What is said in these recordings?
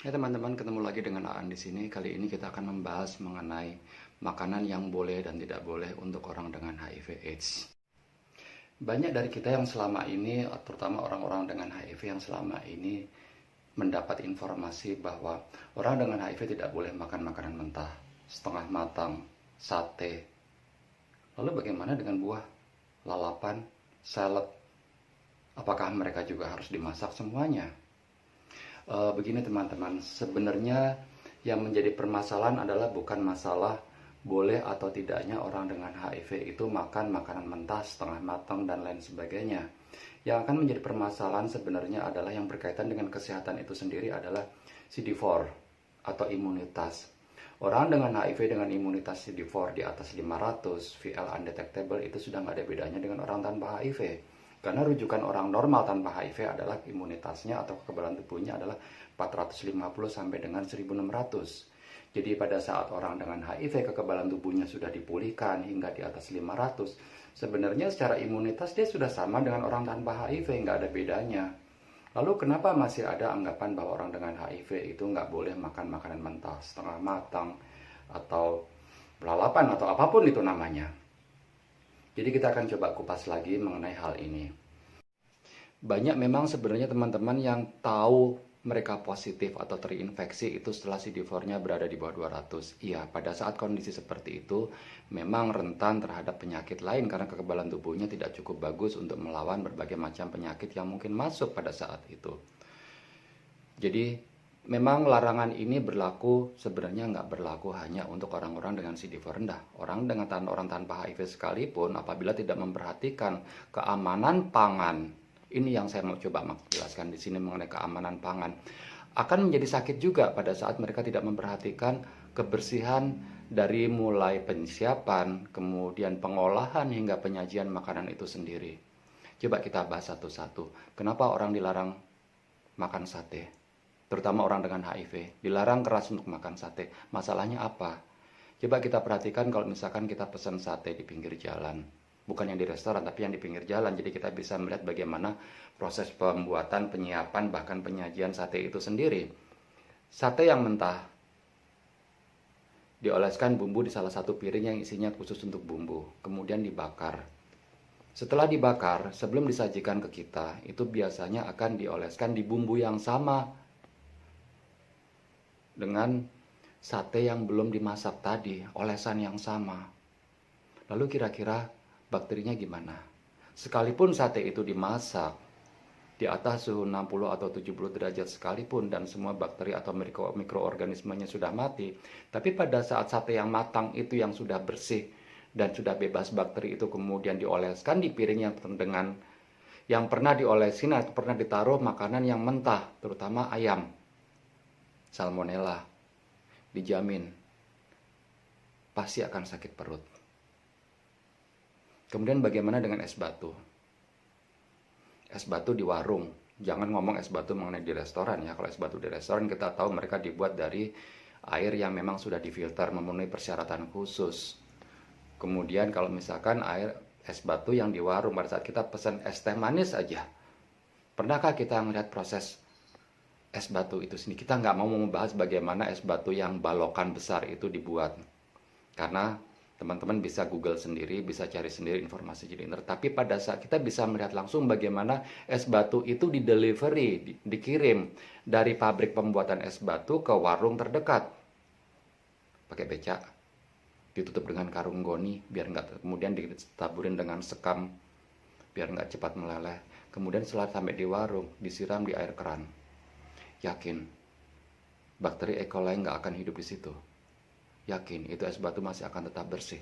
Ya teman-teman, ketemu lagi dengan Aan di sini. Kali ini kita akan membahas mengenai makanan yang boleh dan tidak boleh untuk orang dengan HIV/AIDS. Banyak dari kita yang selama ini, terutama orang-orang dengan HIV yang selama ini mendapat informasi bahwa orang dengan HIV tidak boleh makan makanan mentah, setengah matang, sate. Lalu bagaimana dengan buah, lalapan, salad? Apakah mereka juga harus dimasak semuanya? Begini teman-teman, sebenarnya yang menjadi permasalahan adalah bukan masalah boleh atau tidaknya orang dengan HIV itu makan makanan mentah, setengah matang, dan lain sebagainya. Yang akan menjadi permasalahan sebenarnya adalah yang berkaitan dengan kesehatan itu sendiri adalah CD4 atau imunitas. Orang dengan HIV dengan imunitas CD4 di atas 500, VL undetectable, itu sudah nggak ada bedanya dengan orang tanpa HIV. Karena rujukan orang normal tanpa HIV adalah imunitasnya atau kekebalan tubuhnya adalah 450 sampai dengan 1600. Jadi pada saat orang dengan HIV kekebalan tubuhnya sudah dipulihkan hingga di atas 500, sebenarnya secara imunitas dia sudah sama dengan orang tanpa HIV, nggak ada bedanya. Lalu kenapa masih ada anggapan bahwa orang dengan HIV itu nggak boleh makan makanan mentah, setengah matang, atau lalapan, atau apapun itu namanya? Jadi kita akan coba kupas lagi mengenai hal ini. Banyak memang sebenarnya teman-teman yang tahu mereka positif atau terinfeksi itu setelah CD4-nya berada di bawah 200. Iya, pada saat kondisi seperti itu memang rentan terhadap penyakit lain karena kekebalan tubuhnya tidak cukup bagus untuk melawan berbagai macam penyakit yang mungkin masuk pada saat itu. Jadi memang larangan ini berlaku, sebenarnya nggak berlaku hanya untuk orang-orang dengan CD4 rendah. Orang tanpa HIV sekalipun apabila tidak memperhatikan keamanan pangan, ini yang saya mau coba jelaskan di sini mengenai keamanan pangan, akan menjadi sakit juga pada saat mereka tidak memperhatikan kebersihan dari mulai persiapan, kemudian pengolahan hingga penyajian makanan itu sendiri. Coba kita bahas satu-satu. Kenapa orang dilarang makan sate? Terutama orang dengan HIV, dilarang keras untuk makan sate. Masalahnya apa? Coba kita perhatikan kalau misalkan kita pesan sate di pinggir jalan. Bukan yang di restoran, tapi yang di pinggir jalan. Jadi kita bisa melihat bagaimana proses pembuatan, penyiapan, bahkan penyajian sate itu sendiri. Sate yang mentah dioleskan bumbu di salah satu piring yang isinya khusus untuk bumbu. Kemudian dibakar. Setelah dibakar, sebelum disajikan ke kita, itu biasanya akan dioleskan di bumbu yang sama dengan sate yang belum dimasak tadi, olesan yang sama. Lalu kira-kira bakterinya gimana? Sekalipun sate itu dimasak di atas suhu 60 atau 70 derajat sekalipun dan semua bakteri atau mikroorganismenya sudah mati, tapi pada saat sate yang matang itu yang sudah bersih dan sudah bebas bakteri itu kemudian dioleskan di piring yang pernah diolesin atau pernah ditaruh makanan yang mentah, terutama ayam, salmonella, dijamin pasti akan sakit perut. Kemudian bagaimana dengan es batu? Es batu di warung, jangan ngomong es batu mengenai di restoran ya. Kalau es batu di restoran kita tahu mereka dibuat dari air yang memang sudah difilter memenuhi persyaratan khusus. Kemudian kalau misalkan es batu yang di warung, pada saat kita pesan es teh manis aja, pernahkah kita melihat proses es batu itu sendiri? Kita nggak mau membahas bagaimana es batu yang balokan besar itu dibuat, karena teman-teman bisa Google sendiri, bisa cari sendiri informasi di internet. Tapi pada saat kita bisa melihat langsung bagaimana es batu itu dikirim dari pabrik pembuatan es batu ke warung terdekat, pakai becak, ditutup dengan karung goni biar nggak, kemudian ditaburin dengan sekam biar nggak cepat meleleh. Kemudian setelah sampai di warung disiram di air keran. Yakin bakteri E. coli nggak akan hidup di situ? Yakin itu es batu masih akan tetap bersih?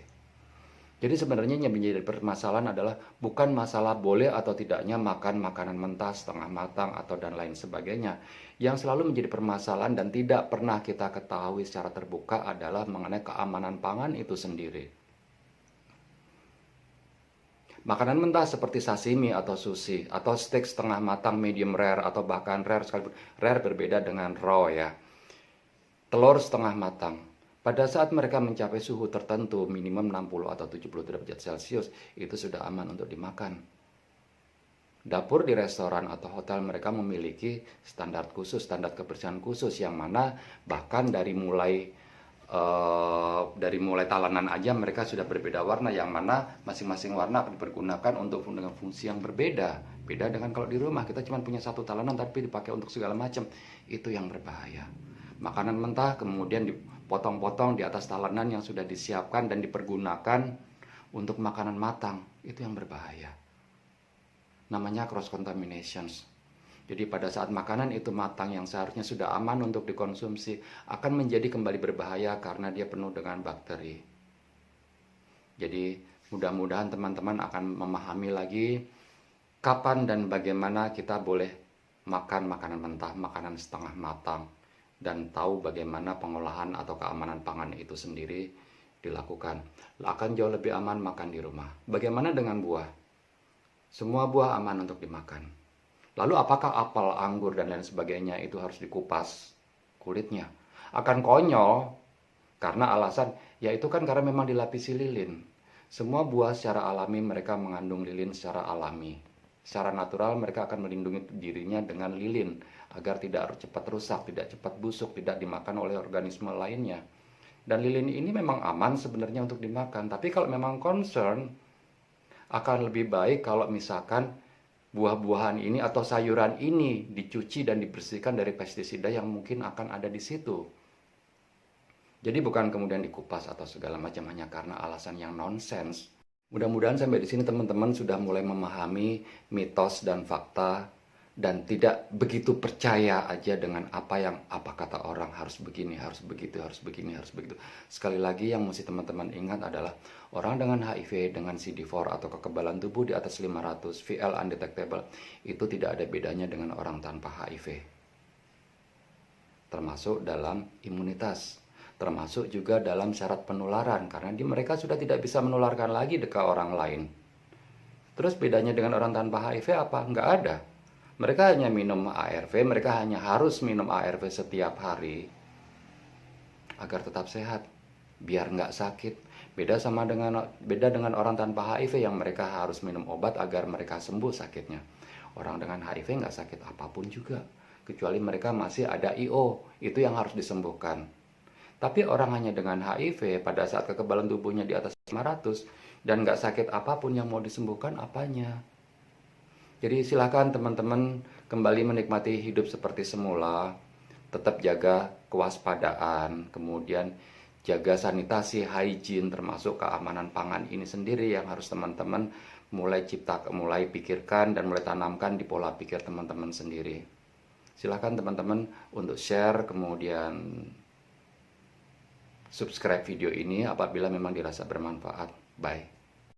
Jadi sebenarnya yang menjadi permasalahan adalah bukan masalah boleh atau tidaknya makan makanan mentah, setengah matang, atau dan lain sebagainya. Yang selalu menjadi permasalahan dan tidak pernah kita ketahui secara terbuka adalah mengenai keamanan pangan itu sendiri. Makanan mentah seperti sashimi atau sushi, atau steak setengah matang, medium rare, atau bahkan rare sekalipun. Rare berbeda dengan raw ya. Telur setengah matang. Pada saat mereka mencapai suhu tertentu, minimum 60 atau 70 derajat Celcius, itu sudah aman untuk dimakan. Dapur di restoran atau hotel mereka memiliki standar khusus, standar kebersihan khusus, yang mana bahkan dari mulai talenan aja mereka sudah berbeda warna, yang mana masing-masing warna akan dipergunakan untuk dengan fungsi yang berbeda. Beda dengan kalau di rumah kita cuma punya satu talenan tapi dipakai untuk segala macam. Itu yang berbahaya. Makanan mentah kemudian dipotong-potong di atas talenan yang sudah disiapkan dan dipergunakan untuk makanan matang. Itu yang berbahaya. Namanya cross contamination. Jadi pada saat makanan itu matang yang seharusnya sudah aman untuk dikonsumsi akan menjadi kembali berbahaya karena dia penuh dengan bakteri. Jadi mudah-mudahan teman-teman akan memahami lagi kapan dan bagaimana kita boleh makan makanan mentah, makanan setengah matang, dan tahu bagaimana pengolahan atau keamanan pangan itu sendiri dilakukan. Akan jauh lebih aman makan di rumah. Bagaimana dengan buah? Semua buah aman untuk dimakan. Lalu apakah apel, anggur, dan lain sebagainya itu harus dikupas kulitnya? Akan konyol, karena alasan, yaitu kan karena memang dilapisi lilin. Semua buah secara alami mereka mengandung lilin secara alami. Secara natural mereka akan melindungi dirinya dengan lilin, agar tidak cepat rusak, tidak cepat busuk, tidak dimakan oleh organisme lainnya. Dan lilin ini memang aman sebenarnya untuk dimakan. Tapi kalau memang concern, akan lebih baik kalau misalkan buah-buahan ini atau sayuran ini dicuci dan dibersihkan dari pestisida yang mungkin akan ada di situ. Jadi bukan kemudian dikupas atau segala macam hanya karena alasan yang nonsens. Mudah-mudahan sampai di sini teman-teman sudah mulai memahami mitos dan fakta dan tidak begitu percaya aja dengan apa kata orang, harus begini, harus begitu, harus begini, harus begitu. Sekali lagi yang mesti teman-teman ingat adalah orang dengan HIV dengan CD4 atau kekebalan tubuh di atas 500 VL undetectable itu tidak ada bedanya dengan orang tanpa HIV. Termasuk dalam imunitas, termasuk juga dalam syarat penularan, karena mereka sudah tidak bisa menularkan lagi ke orang lain. Terus bedanya dengan orang tanpa HIV apa? Nggak ada. Mereka hanya minum ARV, mereka hanya harus minum ARV setiap hari agar tetap sehat, biar nggak sakit. Beda dengan orang tanpa HIV yang mereka harus minum obat agar mereka sembuh sakitnya. Orang dengan HIV nggak sakit apapun juga, kecuali mereka masih ada IO, itu yang harus disembuhkan. Tapi orang hanya dengan HIV pada saat kekebalan tubuhnya di atas 500 dan nggak sakit apapun, yang mau disembuhkan apanya? Jadi silakan teman-teman kembali menikmati hidup seperti semula, tetap jaga kewaspadaan, kemudian jaga sanitasi, hygiene, termasuk keamanan pangan ini sendiri yang harus teman-teman mulai pikirkan dan mulai tanamkan di pola pikir teman-teman sendiri. Silakan teman-teman untuk share, kemudian subscribe video ini apabila memang dirasa bermanfaat. Bye.